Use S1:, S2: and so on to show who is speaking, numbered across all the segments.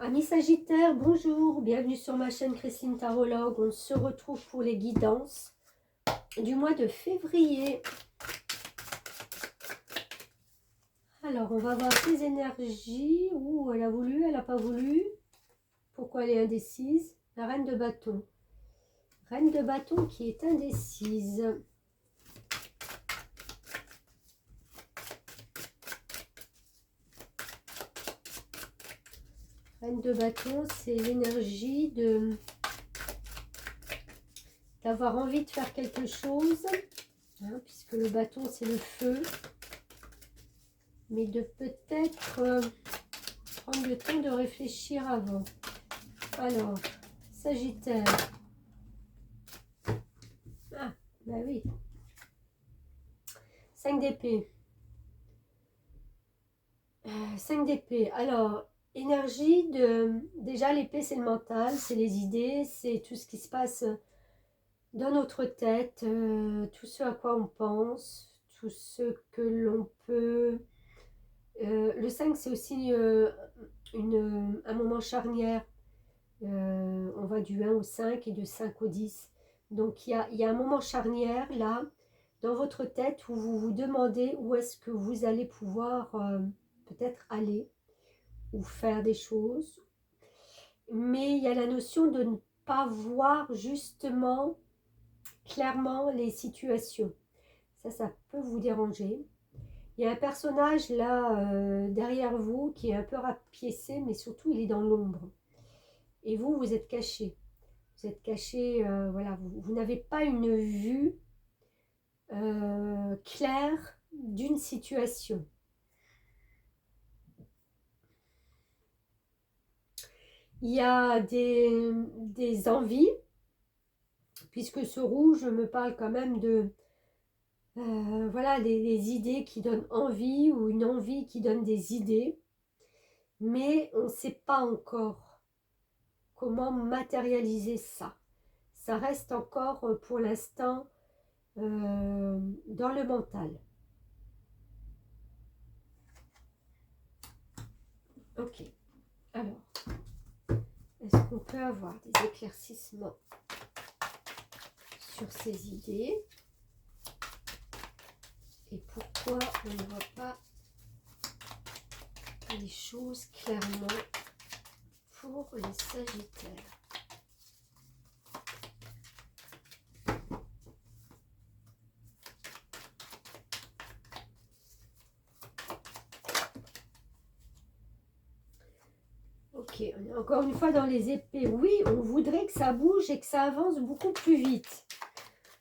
S1: Amis Sagittaires, bonjour, bienvenue sur ma chaîne Christine Tarologue. On se retrouve pour les guidances du mois de février. Alors, on va voir ces énergies. Ouh, elle a voulu, elle n'a pas voulu. Pourquoi elle est indécise? La reine de bâton. Reine de bâton qui est indécise. Reine de bâton, c'est l'énergie d'avoir envie de faire quelque chose, hein, puisque le bâton, c'est le feu. Mais de peut-être prendre le temps de réfléchir avant. Alors, Sagittaire. Ah, bah oui. 5 d'épée. 5 d'épée. Alors, énergie de... Déjà, l'épée, c'est le mental, c'est les idées, c'est tout ce qui se passe dans notre tête, tout ce à quoi on pense, tout ce que l'on peut... le 5, c'est aussi un moment charnière. On va du 1 au 5 et de 5 au 10. Donc, il y a un moment charnière, là, dans votre tête, où vous vous demandez où est-ce que vous allez pouvoir peut-être aller ou faire des choses. Mais il y a la notion de ne pas voir justement clairement les situations. Ça peut vous déranger. Il y a un personnage là derrière vous qui est un peu rapiécé, mais surtout il est dans l'ombre. Et vous, vous êtes caché. Vous êtes caché, voilà, vous n'avez pas une vue claire d'une situation. Il y a des envies, puisque ce rouge me parle quand même de voilà, les idées qui donnent envie ou une envie qui donne des idées, mais on ne sait pas encore comment matérialiser ça. Ça reste encore pour l'instant dans le mental. Ok, alors, est-ce qu'on peut avoir des éclaircissements sur ces idées? Et pourquoi on ne voit pas les choses clairement pour les Sagittaires? Ok, on est encore une fois dans les épées. Oui, on voudrait que ça bouge et que ça avance beaucoup plus vite.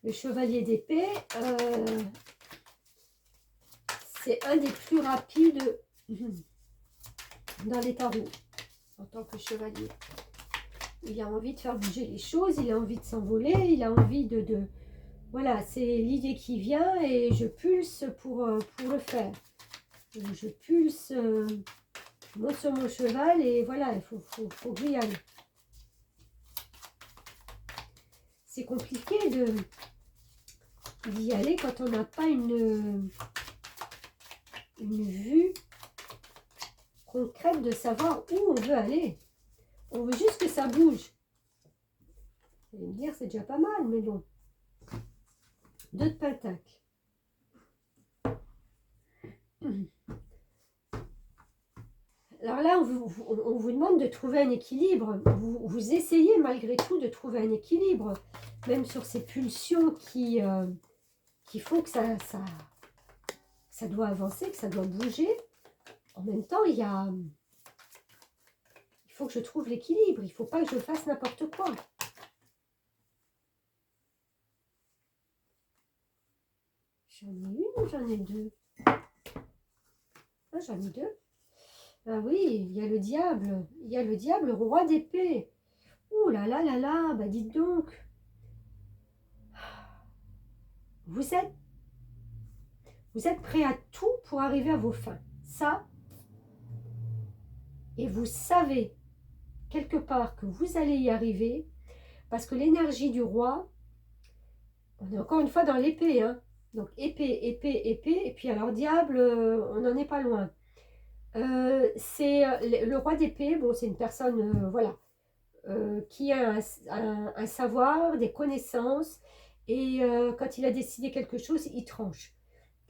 S1: Le chevalier d'épée, c'est un des plus rapides dans les tarots en tant que chevalier. Il a envie de faire bouger les choses, il a envie de s'envoler, il a envie de... Voilà, c'est l'idée qui vient et je pulse pour le faire. Je pulse, je monte sur mon cheval et voilà, il faut y aller. C'est compliqué d'y aller quand on n'a pas une vue concrète de savoir où on veut aller. On veut juste que ça bouge. Vous allez me dire, c'est déjà pas mal, mais bon. 2 de pentacles. Alors là, on vous demande de trouver un équilibre. Vous essayez malgré tout de trouver un équilibre, même sur ces pulsions qui font que ça doit avancer, que ça doit bouger. En même temps, il faut que je trouve l'équilibre. Il ne faut pas que je fasse n'importe quoi. J'en ai une ou j'en ai deux? Ah, j'en ai deux. Ah oui, il y a le diable. Il y a le diable, le roi d'épée. Ouh là là là là, bah dites donc. Vous êtes prêt à tout pour arriver à vos fins. Ça, et vous savez quelque part que vous allez y arriver, parce que l'énergie du roi, on est encore une fois dans l'épée, hein. Donc épée, épée, épée, et puis alors diable, on n'en est pas loin. C'est le roi d'épée, bon, c'est une personne, voilà, qui a un savoir, des connaissances, et quand il a décidé quelque chose, il tranche.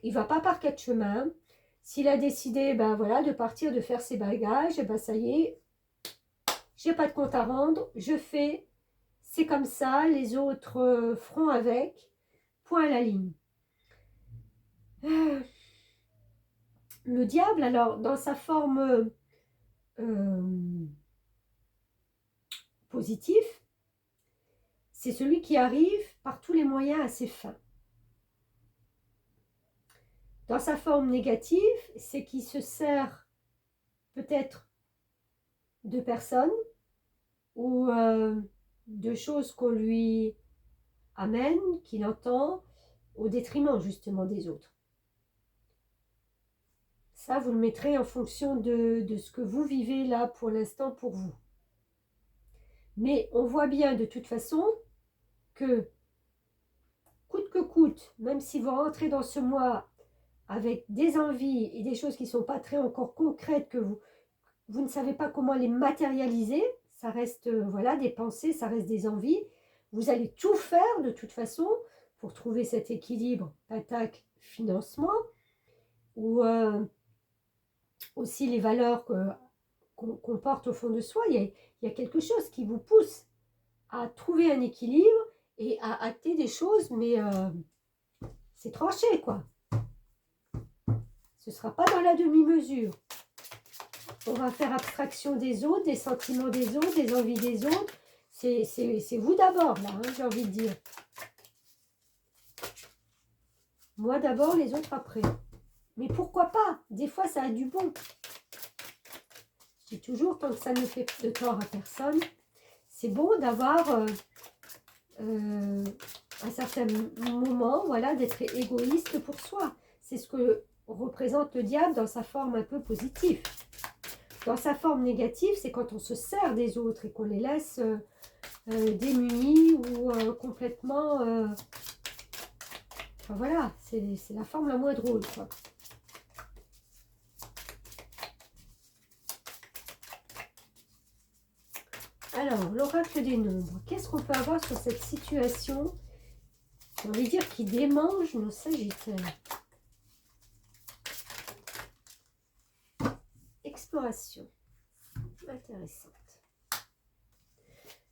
S1: Il ne va pas par quatre chemins. S'il a décidé, ben voilà, de partir, de faire ses bagages, ben ça y est, j'ai pas de compte à rendre, je fais, c'est comme ça, les autres feront avec, point à la ligne. Le diable, alors, dans sa forme positive, c'est celui qui arrive par tous les moyens à ses fins. Dans sa forme négative, c'est qu'il se sert peut-être de personnes ou de choses qu'on lui amène, qu'il entend, au détriment justement des autres. Ça, vous le mettrez en fonction de ce que vous vivez là pour l'instant pour vous. Mais on voit bien de toute façon que coûte que coûte, même si vous rentrez dans ce mois avec des envies et des choses qui ne sont pas très encore concrètes, que vous ne savez pas comment les matérialiser, ça reste voilà, des pensées, ça reste des envies, vous allez tout faire de toute façon pour trouver cet équilibre attaque financement, ou aussi les valeurs qu'on porte au fond de soi. Il y a quelque chose qui vous pousse à trouver un équilibre et à acter des choses, mais c'est tranché, quoi. Ce ne sera pas dans la demi-mesure. On va faire abstraction des autres, des sentiments des autres, des envies des autres. C'est vous d'abord, là, hein, j'ai envie de dire. Moi d'abord, les autres après. Mais pourquoi pas? Des fois, ça a du bon. Je dis toujours, tant que ça ne fait de tort à personne, c'est bon d'avoir un certain moment, voilà, d'être égoïste pour soi. C'est ce que représente le diable dans sa forme un peu positive. Dans sa forme négative, c'est quand on se sert des autres et qu'on les laisse démunis ou complètement... Enfin voilà, c'est la forme la moins drôle, quoi. Alors, l'oracle des nombres. Qu'est-ce qu'on peut avoir sur cette situation? J'ai envie de dire qui démange nos sagittaires. Exploration. Intéressante.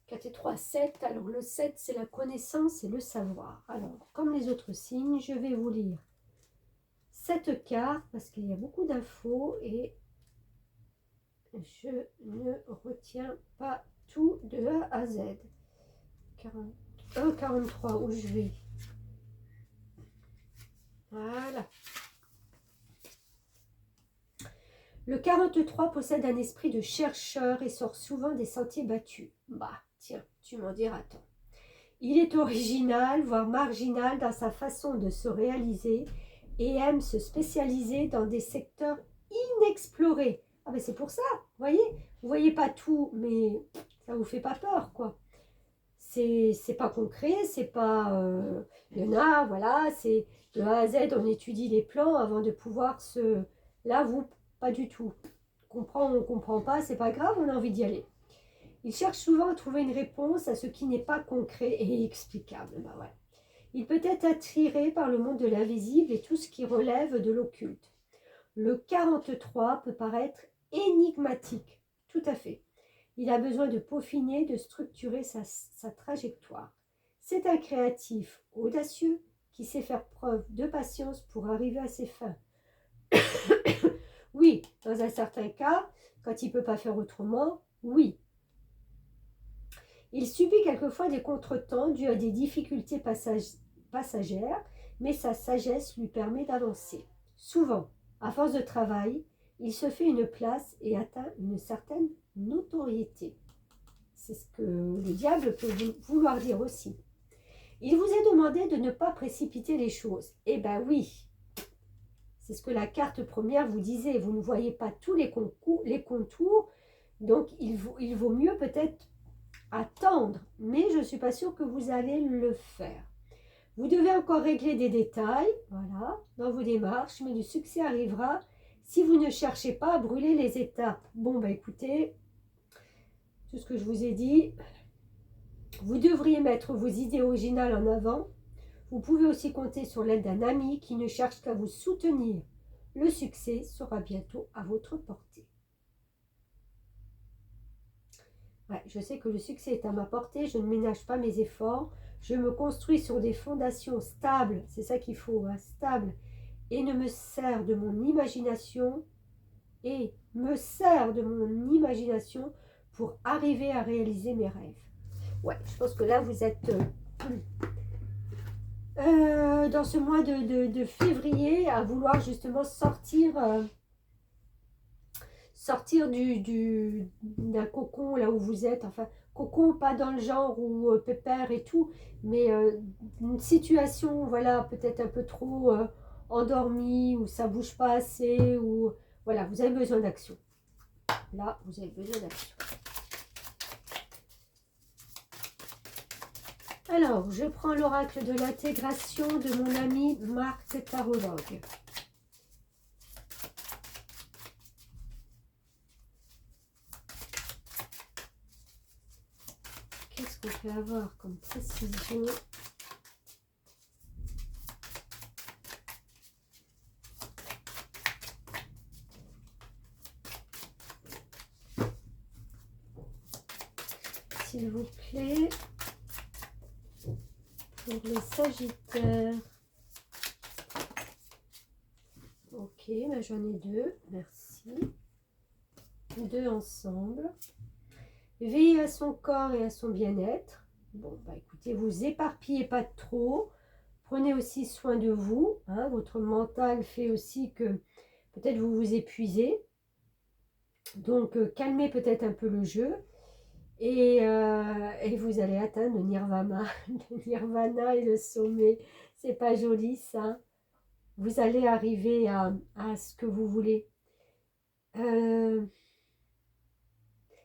S1: 4 et 3, 7. Alors, le 7, c'est la connaissance et le savoir. Alors, comme les autres signes, je vais vous lire cette carte parce qu'il y a beaucoup d'infos et je ne retiens pas tout de A à Z. 41, 43, où je vais. Voilà. Le 43 possède un esprit de chercheur et sort souvent des sentiers battus. Bah, tiens, tu m'en diras tant. Il est original, voire marginal dans sa façon de se réaliser et aime se spécialiser dans des secteurs inexplorés. Ah ben c'est pour ça, vous voyez pas tout, mais ça vous fait pas peur, quoi. C'est pas concret, c'est pas... il y en a, voilà, c'est de A à Z, on étudie les plans avant de pouvoir se... Là, vous, pas du tout. On comprend ou on comprend pas, c'est pas grave, on a envie d'y aller. Il cherche souvent à trouver une réponse à ce qui n'est pas concret et explicable. Ben ouais. Il peut être attiré par le monde de l'invisible et tout ce qui relève de l'occulte. Le 43 peut paraître énigmatique, tout à fait. Il a besoin de peaufiner, de structurer sa trajectoire. C'est un créatif audacieux qui sait faire preuve de patience pour arriver à ses fins. Oui, dans un certain cas, quand il ne peut pas faire autrement, oui. Il subit quelquefois des contretemps dus à des difficultés passagères, mais sa sagesse lui permet d'avancer. Souvent, à force de travail, il se fait une place et atteint une certaine notoriété. C'est ce que le diable peut vouloir dire aussi. Il vous est demandé de ne pas précipiter les choses. Eh bien oui, c'est ce que la carte première vous disait. Vous ne voyez pas tous les contours, donc il vaut mieux peut-être attendre, mais je ne suis pas sûre que vous allez le faire. Vous devez encore régler des détails, voilà, dans vos démarches, mais le succès arrivera Si vous ne cherchez pas à brûler les étapes, bon, bah écoutez, tout ce que je vous ai dit, vous devriez mettre vos idées originales en avant. Vous pouvez aussi compter sur l'aide d'un ami qui ne cherche qu'à vous soutenir. Le succès sera bientôt à votre portée. Ouais, je sais que le succès est à ma portée, je ne ménage pas mes efforts, je me construis sur des fondations stables, c'est ça qu'il faut, hein, stables, et ne me sers de mon imagination, pour arriver à réaliser mes rêves. Ouais, je pense que là, vous êtes dans ce mois de février à vouloir justement sortir d'un cocon là où vous êtes, enfin cocon pas dans le genre où pépère et tout, mais une situation voilà peut-être un peu trop endormie, où ça bouge pas assez, ou voilà, vous avez besoin d'action. Là vous avez besoin d'action. Alors je prends l'oracle de l'intégration de mon ami Marc Tarologue. Qu'est-ce qu'on peut avoir comme précision? S'il vous plaît, pour les Sagittaires. Ok, ben j'en ai deux, merci. Deux ensemble. Veillez à son corps et à son bien-être. Bon, bah écoutez, vous éparpillez pas trop. Prenez aussi soin de vous. Hein, votre mental fait aussi que peut-être vous vous épuisez. Donc, calmez peut-être un peu le jeu. Et vous allez atteindre le nirvana. Le nirvana et le sommet. C'est pas joli ça. Vous allez arriver à ce que vous voulez.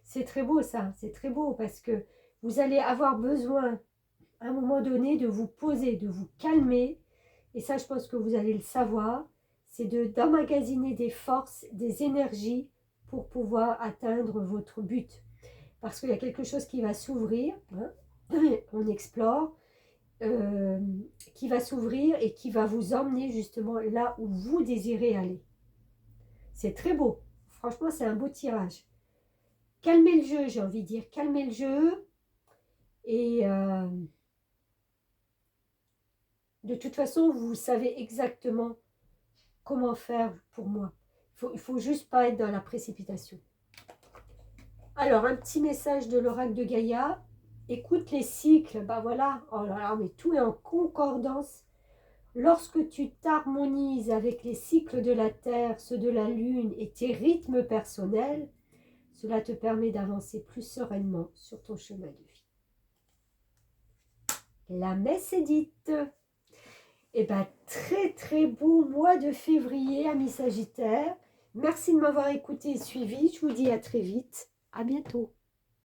S1: C'est très beau ça, c'est très beau parce que vous allez avoir besoin à un moment donné de vous poser, de vous calmer. Et ça, je pense que vous allez le savoir. C'est d'emmagasiner des forces, des énergies pour pouvoir atteindre votre but. Parce qu'il y a quelque chose qui va s'ouvrir, hein, on explore, qui va s'ouvrir et qui va vous emmener justement là où vous désirez aller. C'est très beau. Franchement, c'est un beau tirage. Calmez le jeu, j'ai envie de dire. Calmez le jeu. Et de toute façon, vous savez exactement comment faire pour moi. Il faut juste pas être dans la précipitation. Alors, un petit message de l'oracle de Gaïa. Écoute les cycles. Bah voilà. Oh là là, mais tout est en concordance. Lorsque tu t'harmonises avec les cycles de la Terre, ceux de la Lune et tes rythmes personnels, cela te permet d'avancer plus sereinement sur ton chemin de vie. La messe est dite. Eh bien, très très beau mois de février, amis Sagittaires. Merci de m'avoir écouté et suivi. Je vous dis à très vite. À bientôt.